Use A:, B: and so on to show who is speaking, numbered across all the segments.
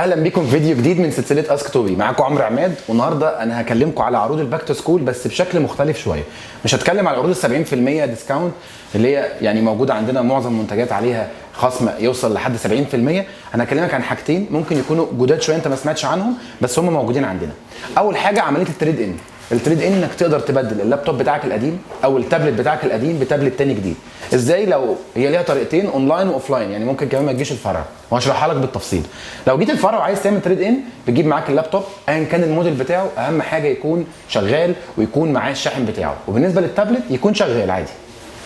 A: اهلا بيكم في فيديو جديد من سلسله اسك توبي. معاكم عمرو عماد، والنهارده انا هكلمكم على عروض الباك تو سكول بس بشكل مختلف شويه. مش هتكلم على عروض ال 70% ديسكاونت اللي هي يعني موجوده عندنا، معظم المنتجات عليها خصم يوصل لحد 70%. انا هكلمك عن حاجتين ممكن يكونوا جداد شويه انت ما سمعتش عنهم بس هم موجودين عندنا. اول حاجه عمليه التريد ان. التريد ان انك تقدر تبدل اللابتوب بتاعك القديم او التابلت بتاعك القديم بتابلت تاني جديد. ازاي؟ لو هي ليها طريقتين، اونلاين واوفلاين، يعني ممكن كمان ما تجيش الفرع وهشرحها لك بالتفصيل. لو جيت الفرع وعايز تعمل تريد ان بتجيب معاك اللابتوب ايا كان الموديل بتاعه، اهم حاجه يكون شغال ويكون معاه الشاحن بتاعه، وبالنسبه للتابلت يكون شغال عادي.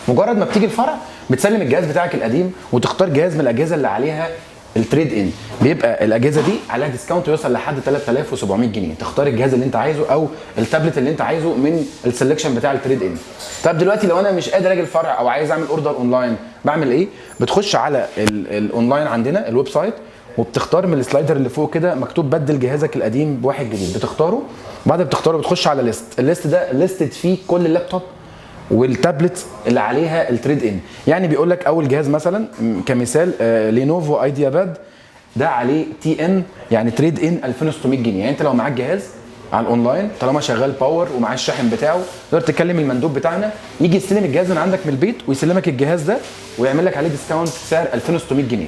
A: مجرد ما بتيجي الفرع بتسلم الجهاز بتاعك القديم وتختار جهاز من الاجهزه اللي عليها التريد ان. بيبقى الاجهزه دي عليها ديسكاونت يوصل لحد 3700 جنيه. تختار الجهاز اللي انت عايزه او التابلت اللي انت عايزه من السلكشن بتاع التريد ان. طب دلوقتي لو انا مش قادر اجي الفرع او عايز اعمل اوردر اونلاين بعمل ايه؟ بتخش على الاونلاين عندنا الويب سايت وبتختار من السلايدر اللي فوق كده مكتوب بدل جهازك القديم بواحد جديد، بتختاره. بعد ما بتختاره بتخش على ليست. الليست ده ليستد فيه كل اللابتوب والتابلت اللي عليها التريد ان. يعني بيقول لك اول جهاز مثلا كمثال لينوفو ايديا باد، ده عليه تي ان يعني تريد ان 2600 جنيه. يعني انت لو معاك جهاز على الاونلاين طالما شغال باور ومعاه الشاحن بتاعه تقدر تكلم المندوب بتاعنا يجي يستلم الجهاز من عندك من البيت ويسلمك الجهاز ده ويعمل لك عليه ديسكاونت سعر 2600 جنيه.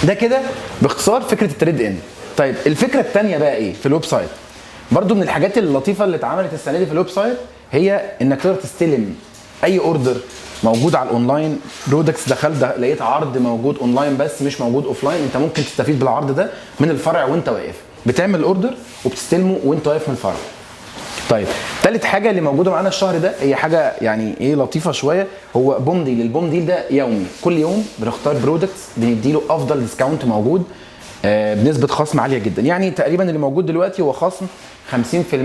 A: ده كده باختصار فكره التريد ان. طيب الفكره الثانيه بقى ايه في الويب سايت؟ برضو من الحاجات اللطيفه اللي اتعملت السنه دي في الويب سايت هي انك تقدر تستلم اي اوردر موجود على الاونلاين برودكتس. لقيت عرض موجود اونلاين بس مش موجود اوفلاين، انت ممكن تستفيد بالعرض ده من الفرع وانت واقف. بتعمل الاوردر وبتستلمه وانت واقف من الفرع. طيب ثالث حاجه اللي موجوده معانا الشهر ده هي حاجه يعني ايه لطيفه شويه، هو بوم ديل. البوم ديل ده يومي، كل يوم بنختار برودكتس بنديله افضل ديسكاونت موجود بنسبه خصم عاليه جدا. يعني تقريبا اللي موجود دلوقتي هو خصم 50%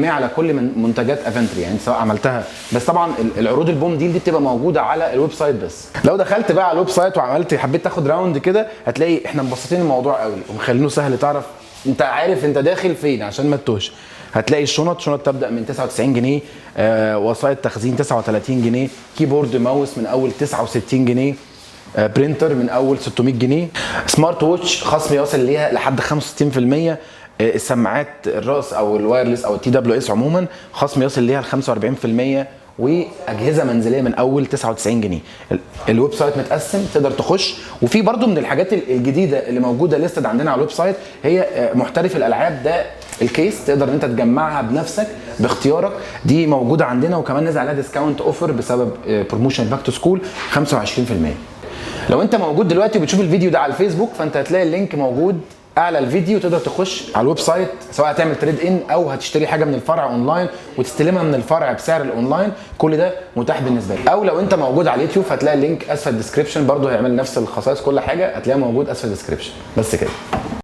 A: على كل من منتجات افنتري، يعني سواء عملتها. بس طبعا العروض البوم ديل دي بتبقى موجوده على الويب سايت بس. لو دخلت بقى على الويب سايت وعملت حبيت تاخد راوند كده هتلاقي احنا مبسطين الموضوع قوي ومخلينه سهل، تعرف انت عارف انت داخل فين عشان ما تتوهش. هتلاقي شنط تبدا من 99 جنيه، وسائط تخزين 39 جنيه، كيبورد ماوس من اول 69 جنيه، برينتر من اول 600 جنيه، سمارت ووتش خصم يصل ليها لحد 65%، السماعات الراس او الوايرلس او التي دبليو اس عموما خصم يصل ليها ل 45%، واجهزه منزليه من اول 99 جنيه. الويب سايت متقسم تقدر تخش. وفي برضو من الحاجات الجديده اللي موجوده ليستد عندنا على الويب سايت هي محترف الالعاب. ده الكيس تقدر ان انت تجمعها بنفسك باختيارك، دي موجوده عندنا وكمان نزل عليها ديسكاونت اوفر بسبب بروموشن باك تو سكول 25%. لو انت موجود دلوقتي وبتشوف الفيديو ده على الفيسبوك فانت هتلاقي اللينك موجود اعلى الفيديو، تقدر تخش على الويب سايت سواء هتعمل تريد ان او هتشتري حاجه من الفرع اونلاين وتستلمها من الفرع بسعر الاونلاين. كل ده متاح بالنسبه لك. او لو انت موجود على اليوتيوب هتلاقي اللينك اسفل الديسكربشن، برضه هيعمل نفس الخصائص، كل حاجه هتلاقيها موجود اسفل الديسكربشن. بس كده.